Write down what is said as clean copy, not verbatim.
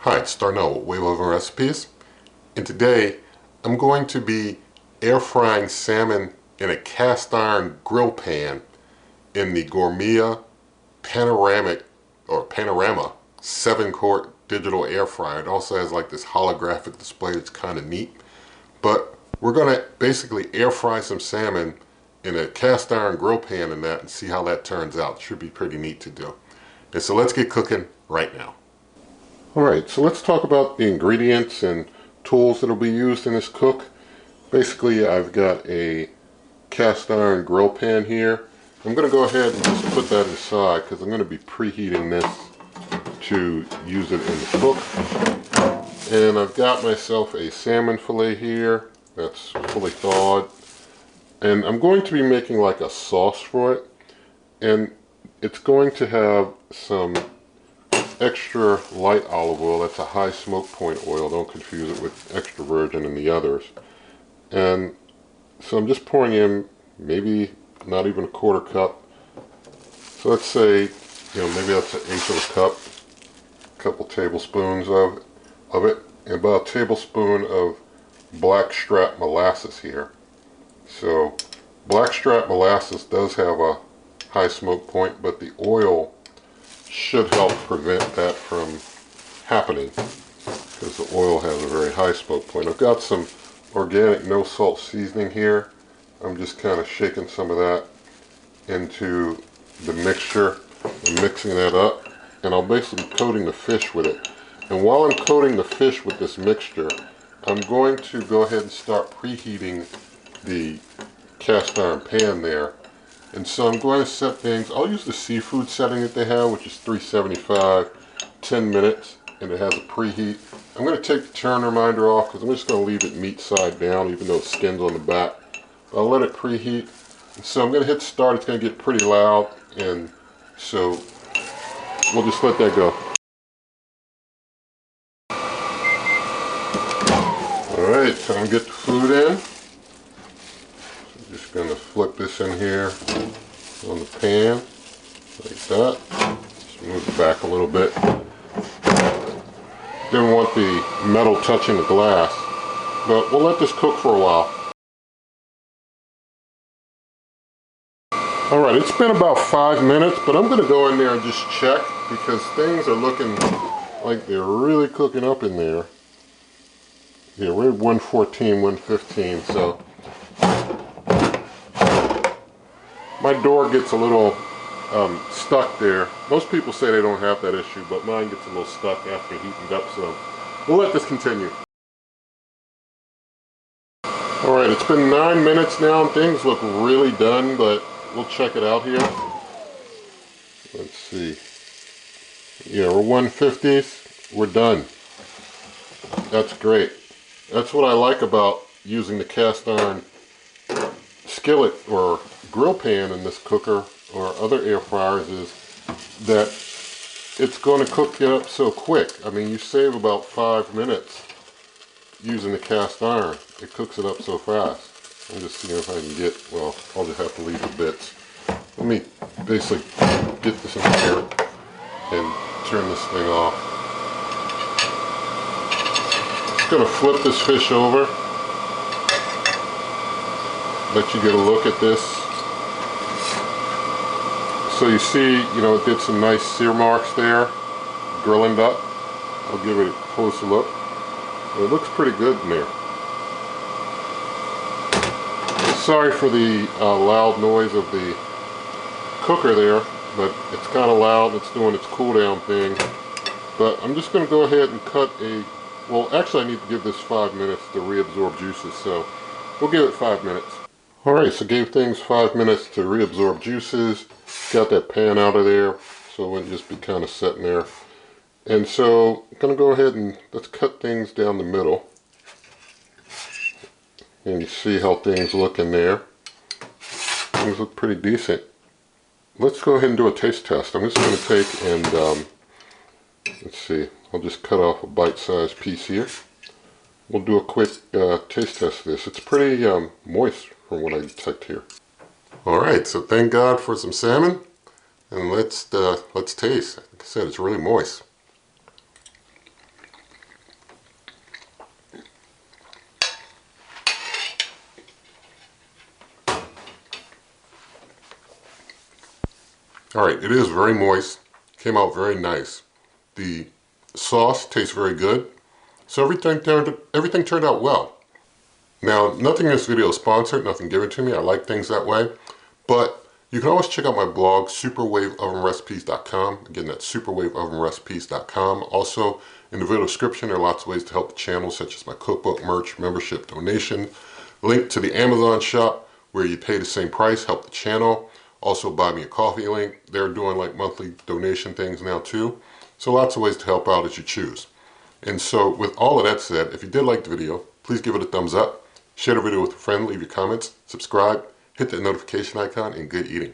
Hi, it's Darnell with Way Loving Recipes, and today I'm going to be air frying salmon in a cast iron grill pan in the Gourmia Panorama 7-quart digital air fryer. It also has like this holographic display that's kind of neat. But we're going to basically air fry some salmon in a cast iron grill pan in that and see how that turns out. It should be pretty neat to do. And so let's get cooking right now. Alright, so let's talk about the ingredients and tools that will be used in this cook. Basically, I've got a cast iron grill pan here. I'm going to go ahead and just put that aside because I'm going to be preheating this to use it in the cook. And I've got myself a salmon fillet here that's fully thawed. And I'm going to be making like a sauce for it. And it's going to have some extra light olive oil. That's a high smoke point oil. Don't confuse it with extra virgin and the others. And so I'm just pouring in maybe not even a quarter cup. So let's say, maybe that's 1/8 of a cup, a couple tablespoons of it, and about a tablespoon of blackstrap molasses here. So blackstrap molasses does have a high smoke point, but the oil should help prevent that from happening because the oil has a very high smoke point. I've got some organic no salt seasoning here. I'm just kind of shaking some of that into the mixture and mixing that up, and I'm basically coating the fish with it. And while I'm coating the fish with this mixture, I'm going to go ahead and start preheating the cast iron pan there. And so I'm going to set things, I'll use the seafood setting that they have, which is 375, 10 minutes, and it has a preheat. I'm going to take the turn reminder off because I'm just going to leave it meat side down, even though it skins on the back. But I'll let it preheat. And so I'm going to hit start. It's going to get pretty loud, and so we'll just let that go. Alright, time to get the food in. Just going to flip this in here on the pan like that. Just move it back a little bit. Didn't want the metal touching the glass, but we'll let this cook for a while. Alright, it's been about 5 minutes, but I'm going to go in there and just check because things are looking like they're really cooking up in there. Yeah, we're at 114, 115, so my door gets a little stuck there. Most people say they don't have that issue, but mine gets a little stuck after heating up, so we'll let this continue. Alright, it's been 9 minutes now and things look really done, but we'll check it out here. Let's see. Yeah, we're 150s. We're done. That's great. That's what I like about using the cast iron skillet or grill pan in this cooker or other air fryers is that it's going to cook it up so quick. I mean, you save about 5 minutes using the cast iron. It cooks it up so fast. I'm just seeing if I can get, well, I'll just have to leave the bits. Let me basically get this in here and turn this thing off. Just going to flip this fish over. Let you get a look at this. So you see, it did some nice sear marks there, grilling up. I'll give it a closer look. It looks pretty good in there. Sorry for the loud noise of the cooker there, but it's kind of loud. It's doing its cool down thing. But I'm just going to go ahead and cut well, actually I need to give this 5 minutes to reabsorb juices, so we'll give it 5 minutes. Alright, so gave things 5 minutes to reabsorb juices. Got that pan out of there, so it wouldn't just be kind of sitting there. And so I'm going to go ahead and let's cut things down the middle. And you see how things look in there. Things look pretty decent. Let's go ahead and do a taste test. I'm just going to take and, let's see, I'll just cut off a bite-sized piece here. We'll do a quick taste test of this. It's pretty moist from what I detect here. Alright, so thank God for some salmon. And let's taste. Like I said, it's really moist. Alright, it is very moist. Came out very nice. The sauce tastes very good. So everything turned out well. Now, nothing in this video is sponsored, nothing given to me. I like things that way. But you can always check out my blog, superwaveovenrecipes.com. Again, that's superwaveovenrecipes.com. Also, in the video description, there are lots of ways to help the channel, such as my cookbook, merch, membership, donation. Link to the Amazon shop, where you pay the same price, help the channel. Also, buy me a coffee link. They're doing like monthly donation things now too. So lots of ways to help out as you choose. And so with all of that said, if you did like the video, please give it a thumbs up. Share the video with a friend, leave your comments, subscribe, hit that notification icon, and good eating.